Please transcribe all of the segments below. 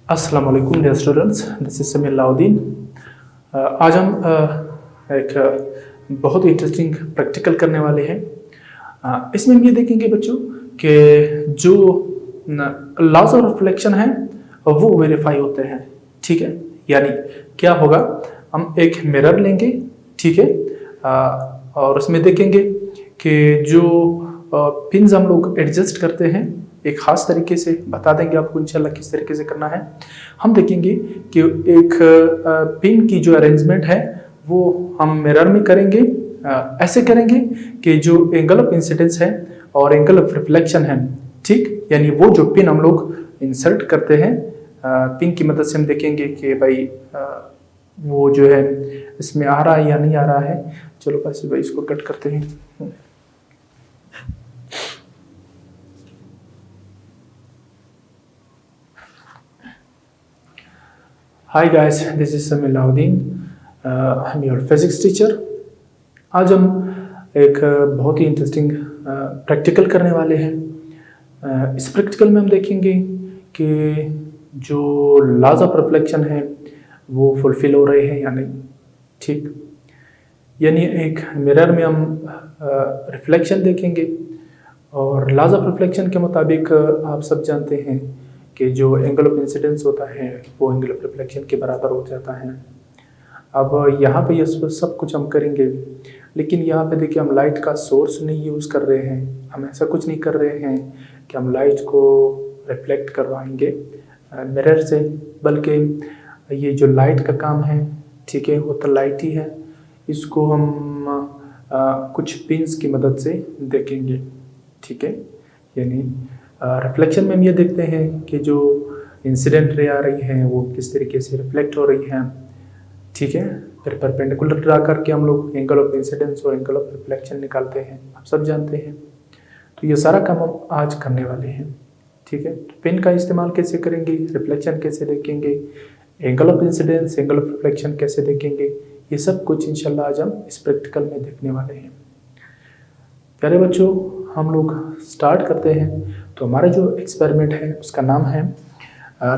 अस्सलाम वालेकुम dear students, this is Sameer Alauddin. आज हम एक बहुत ही इंटरेस्टिंग प्रैक्टिकल करने वाले हैं। इसमें हम ये देखेंगे बच्चों कि जो लॉज ऑफ रिफ्लेक्शन है वो वेरीफाई होते हैं। ठीक है, यानी क्या होगा, हम एक मिरर लेंगे, ठीक है, और उसमें देखेंगे कि जो पिन्स हम लोग एडजस्ट करते हैं एक खास तरीके से, बता देंगे आपको इंशाल्लाह किस तरीके से करना है। हम देखेंगे कि एक पिन की जो अरेंजमेंट है वो हम मिरर में करेंगे। ऐसे करेंगे कि जो एंगल ऑफ इंसिडेंस है और एंगल ऑफ रिफ्लेक्शन है, ठीक, यानी वो जो पिन हम लोग इंसर्ट करते हैं, पिन की मदद से हम देखेंगे कि भाई वो जो है इसमें आ रहा है या नहीं आ रहा है। चलो भाई इसको कट करते हैं। Hi guys, this is Sameer Alauddin, I am your physics teacher. आज हम एक बहुत ही इंटरेस्टिंग प्रैक्टिकल करने वाले हैं। इस प्रैक्टिकल में हम देखेंगे कि जो लॉज ऑफ रिफ्लेक्शन है वो फुलफिल हो रहे हैं या नहीं। ठीक, यानी एक मिरर में हम रिफ्लेक्शन देखेंगे और लॉज ऑफ रिफ्लेक्शन के मुताबिक आप सब जानते हैं कि जो एंगल ऑफ इंसिडेंस होता है वो एंगल ऑफ रिफ्लेक्शन के बराबर हो जाता है। अब यहाँ पे ये सब कुछ हम करेंगे, लेकिन यहाँ पे देखिए हम लाइट का सोर्स नहीं यूज़ कर रहे हैं। हम ऐसा कुछ नहीं कर रहे हैं कि हम लाइट को रिफ्लेक्ट करवाएंगे मिरर से, बल्कि ये जो लाइट का काम है, ठीक है, वो तो लाइट ही है। इसको हम कुछ पिंस की मदद से देखेंगे। ठीक है, यानी रिफ्लेक्शन में हम ये देखते हैं कि जो इंसिडेंट रे आ रही हैं वो किस तरीके से रिफ्लेक्ट हो रही हैं। ठीक है, फिर परपेंडिकुलर ड्रा करके हम लोग एंगल ऑफ इंसिडेंस और एंगल ऑफ रिफ्लेक्शन निकालते हैं, आप सब जानते हैं। तो ये सारा काम हम आज करने वाले हैं। ठीक है, तो पेन का इस्तेमाल कैसे करेंगे, रिफ्लेक्शन कैसे देखेंगे, angle of incidence angle of reflection कैसे देखेंगे, ये सब कुछ इंशाल्लाह आज हम इस प्रैक्टिकल में देखने वाले हैं। प्यारे बच्चों, हम लोग स्टार्ट करते हैं। तो हमारा जो एक्सपेरिमेंट है उसका नाम है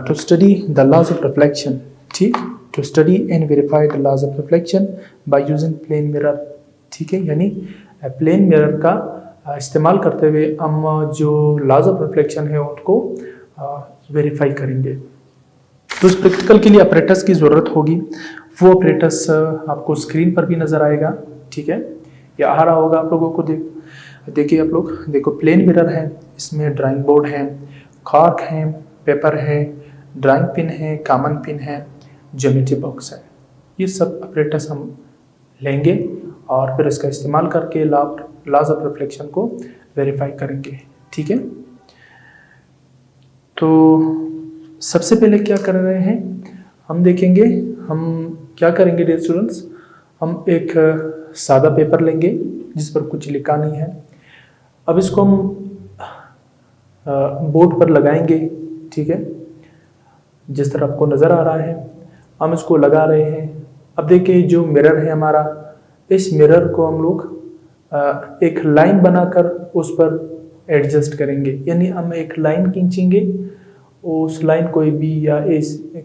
to study the laws of reflection. ठीक, to study and verify the laws of reflection by using plane mirror. ठीक है, यानी प्लेन मिरर का इस्तेमाल करते हुए हम जो लॉज ऑफ रिफ्लेक्शन है उनको वेरीफाई करेंगे। तो इस प्रैक्टिकल के लिए अपरेटस की ज़रूरत होगी। वो अपरेटस आपको स्क्रीन पर भी नज़र आएगा। ठीक है, या आ रहा होगा आप लोगों को। देखिए आप लोग, देखो प्लेन मिरर है, इसमें ड्राइंग बोर्ड है, कॉर्क है, पेपर है, ड्राइंग पिन है, कॉमन पिन है, ज्योमेट्री बॉक्स है। ये सब अपरेटस हम लेंगे और फिर इसका इस्तेमाल करके लॉज ऑफ रिफ्लेक्शन को वेरीफाई करेंगे। ठीक है, तो सबसे पहले क्या कर रहे हैं, हम देखेंगे हम क्या करेंगे डियर स्टूडेंट्स। हम एक सादा पेपर लेंगे जिस पर कुछ लिखा नहीं है। अब इसको हम बोर्ड पर लगाएंगे। ठीक है, जिस तरह आपको नज़र आ रहा है हम इसको लगा रहे हैं। अब देखिए जो मिरर है हमारा, इस मिरर को हम लोग एक लाइन बनाकर उस पर एडजस्ट करेंगे, यानी हम एक लाइन खींचेंगे। उस लाइन कोई भी या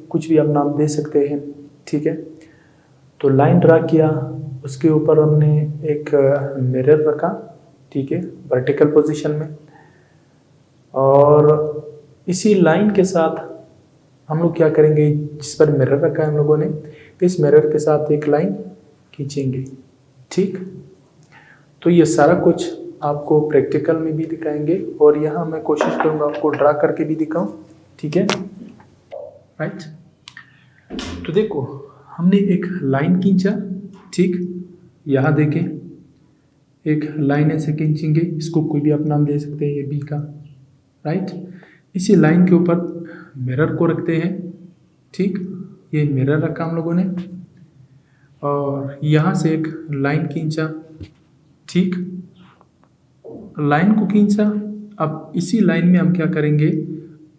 कुछ भी आप नाम दे सकते हैं। ठीक है, तो लाइन ड्रा किया, उसके ऊपर हमने एक मिरर रखा, ठीक है, वर्टिकल पोजीशन में, और इसी लाइन के साथ हम लोग क्या करेंगे, जिस पर मिरर रखा है हम लोगों ने, इस मिरर के साथ एक लाइन खींचेंगे। ठीक, तो ये सारा कुछ आपको प्रैक्टिकल में भी दिखाएंगे और यहाँ मैं कोशिश करूँगा आपको ड्रा करके भी दिखाऊं। ठीक है, राइट। तो देखो हमने एक लाइन खींचा। ठीक, यहाँ देखें एक लाइन ऐसे खींचेंगे, इसको कोई भी आप नाम दे सकते हैं, ये बी का, राइट। इसी लाइन के ऊपर मिरर को रखते हैं। ठीक, ये मिरर रखा हम लोगों ने और यहाँ से एक लाइन खींचा। ठीक, लाइन को खींचा। अब इसी लाइन में हम क्या करेंगे,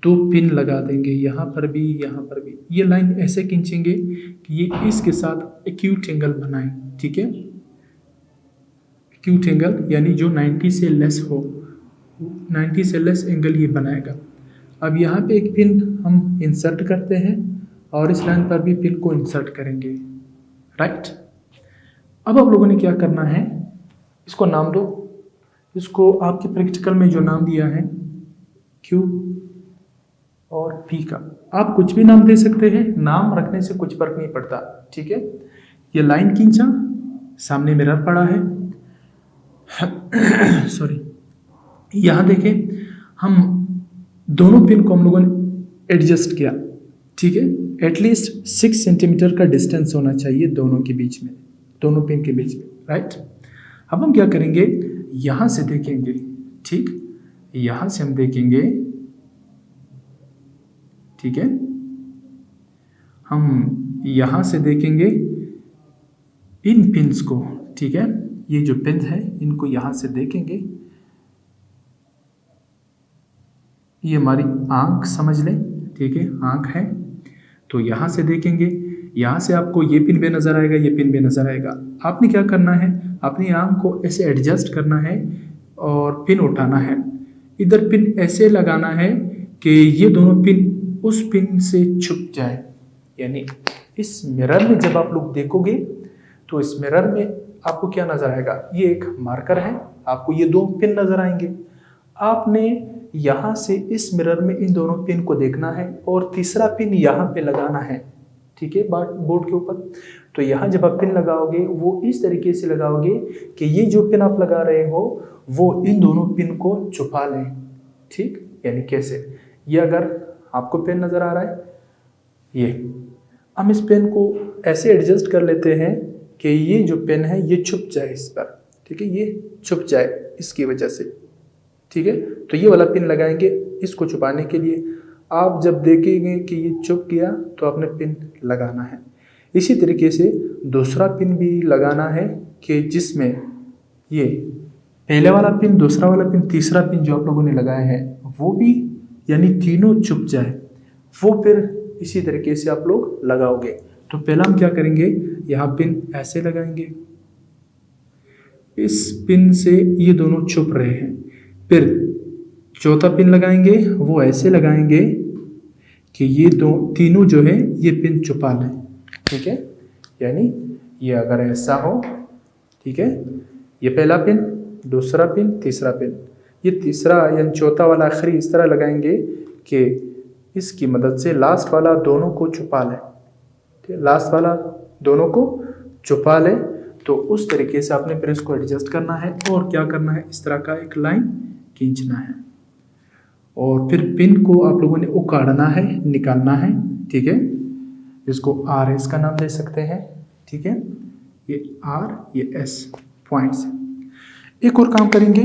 दो पिन लगा देंगे, यहाँ पर भी, यहाँ पर भी। ये लाइन ऐसे खींचेंगे कि ये इसके साथ एक्यूट एंगल बनाए। ठीक है, एक्यूट एंगल यानी जो 90 से लेस हो, 90 से लेस एंगल ये बनाएगा। अब यहाँ पे एक पिन हम इंसर्ट करते हैं और इस लाइन पर भी पिन को इंसर्ट करेंगे, राइट। अब आप लोगों ने क्या करना है, इसको नाम दो। इसको आपके प्रैक्टिकल में जो नाम दिया है Q और P का, आप कुछ भी नाम दे सकते हैं, नाम रखने से कुछ फर्क नहीं पड़ता, ठीक है। ये लाइन खींचा, सामने मिरर पड़ा है सॉरी, यहाँ देखें हम दोनों पिन को हम लोगों ने एडजस्ट किया, ठीक है। एटलीस्ट 6 सेंटीमीटर का डिस्टेंस होना चाहिए दोनों के बीच में, दोनों पिन के बीच में, राइट। अब हम क्या करेंगे, यहाँ से देखेंगे, ठीक, यहाँ से हम देखेंगे, ठीक है। हम यहाँ से देखेंगे इन पिन्स को, ठीक है। ये जो पिन है इनको यहाँ से देखेंगे, ये हमारी आंख समझ लें, ठीक है, आंख है। तो यहाँ से देखेंगे, यहाँ से आपको ये पिन भी नज़र आएगा, ये पिन भी नज़र आएगा। आपने क्या करना है, अपनी आंख को ऐसे एडजस्ट करना है और पिन उठाना है। इधर पिन ऐसे लगाना है कि ये दोनों पिन उस पिन से छुप जाए, यानी इस मिरर में जब आप लोग देखोगे तो इस मिरर में आपको क्या नज़र आएगा, ये एक मार्कर है, आपको ये 2 पिन नज़र आएंगे। आपने यहाँ से इस मिरर में इन दोनों पिन को देखना है और तीसरा पिन यहाँ पे लगाना है, ठीक है, बोर्ड के ऊपर। तो यहाँ जब आप पिन लगाओगे वो इस तरीके से लगाओगे कि ये जो पिन आप लगा रहे हो वो इन दोनों पिन को छुपा लें, ठीक। यानी कैसे, ये अगर आपको पेन नज़र आ रहा है, ये हम इस पेन को ऐसे एडजस्ट कर लेते हैं कि ये जो पेन है ये छुप जाए इस पर, ठीक है, ये छुप जाए इसकी वजह से, ठीक है। तो ये वाला पिन लगाएंगे इसको छुपाने के लिए। आप जब देखेंगे कि ये छुप गया तो आपने पिन लगाना है। इसी तरीके से दूसरा पिन भी लगाना है कि जिसमें ये पहले वाला पिन, दूसरा वाला पिन, तीसरा पिन जो आप लोगों ने लगाया है वो भी, यानी तीनों छुप जाए। वो फिर इसी तरीके से आप लोग लगाओगे। तो पहला हम क्या करेंगे, यहाँ पिन ऐसे लगाएंगे, इस पिन से ये दोनों छुप रहे हैं। फिर चौथा पिन लगाएंगे, वो ऐसे लगाएंगे कि ये तीनों जो है ये पिन छुपा लें, ठीक है। यानी ये अगर ऐसा हो, ठीक है, ये पहला पिन, दूसरा पिन, तीसरा पिन, ये तीसरा यानी चौथा वाला आखिरी इस तरह लगाएंगे कि इसकी मदद से लास्ट वाला दोनों को छुपा लें, ठीक है, लास्ट वाला दोनों को छुपा लें। तो उस तरीके से आपने फिर इसको एडजस्ट करना है और क्या करना है, इस तरह का एक लाइन खींचना है और फिर पिन को आप लोगों ने उखाड़ना है, निकालना है, ठीक है। इसको आर एस का नाम दे सकते हैं, ठीक है, ये आर, ये एस पॉइंट्स। एक और काम करेंगे,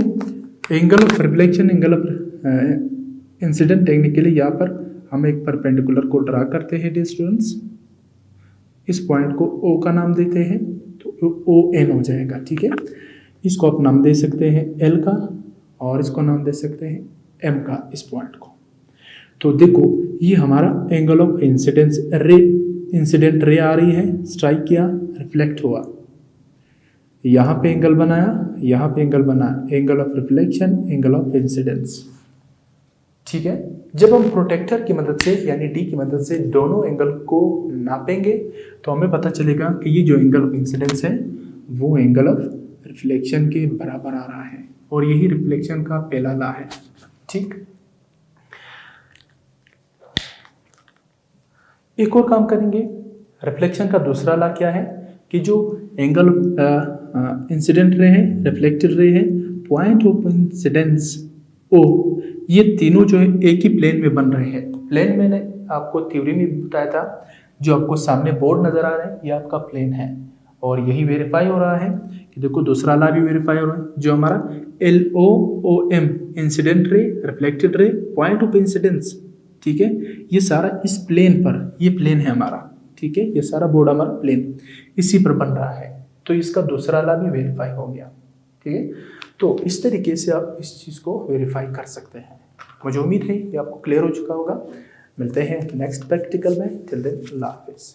angle of reflection, angle of incident technique के लिए यहाँ पर हम एक परपेंडिकुलर को ड्रा करते हैं डियर स्टूडेंट्स। इस पॉइंट को ओ का नाम देते हैं तो ओ एन हो जाएगा, ठीक है। इसको आप नाम दे सकते हैं एल का और इसको नाम दे सकते हैं एम का, इस पॉइंट को। तो देखो ये हमारा angle of incidence ray, incident ray आ रही है, स्ट्राइक किया, रिफ्लेक्ट हुआ, यहाँ पे एंगल बनाया, यहाँ पे एंगल बनाया, angle of reflection, angle of incidence, ठीक है। जब हम प्रोटेक्टर की मदद से यानी डी की मदद से दोनों एंगल को नापेंगे तो हमें पता चलेगा कि ये जो एंगल ऑफ इंसिडेंस है वो एंगल ऑफ रिफ्लेक्शन के बराबर आ रहा है और यही रिफ्लेक्शन का पहला लॉ है, ठीक। एक और काम करेंगे, रिफ्लेक्शन का दूसरा लॉ क्या है कि जो एंगल इंसिडेंट रे है, रिफ्लेक्टेड रे है, पॉइंट ऑफ इंसिडेंस ओ, ये तीनों जो है एक ही प्लेन में बन रहे हैं। प्लेन मैंने आपको थ्योरी में बताया था, जो आपको सामने बोर्ड नजर आ रहा है ये आपका प्लेन है और यही वेरीफाई हो रहा है कि देखो दूसरा लॉ भी वेरीफाई हो रहा है, जो हमारा L O O M, incident ray, reflected ray, point of incidence, ठीक है, ये सारा इस प्लेन पर, ये प्लेन है हमारा, ठीक है, ये सारा बोर्ड हमारा प्लेन इसी पर बन रहा है। तो इसका दूसरा लॉ भी वेरीफाई हो गया, ठीक है। तो इस तरीके से आप इस चीज़ को वेरीफाई कर सकते हैं। मुझे उम्मीद है कि आपको क्लियर हो चुका होगा। मिलते हैं नेक्स्ट प्रैक्टिकल में, टिल देन अल्लाह हाफिज़।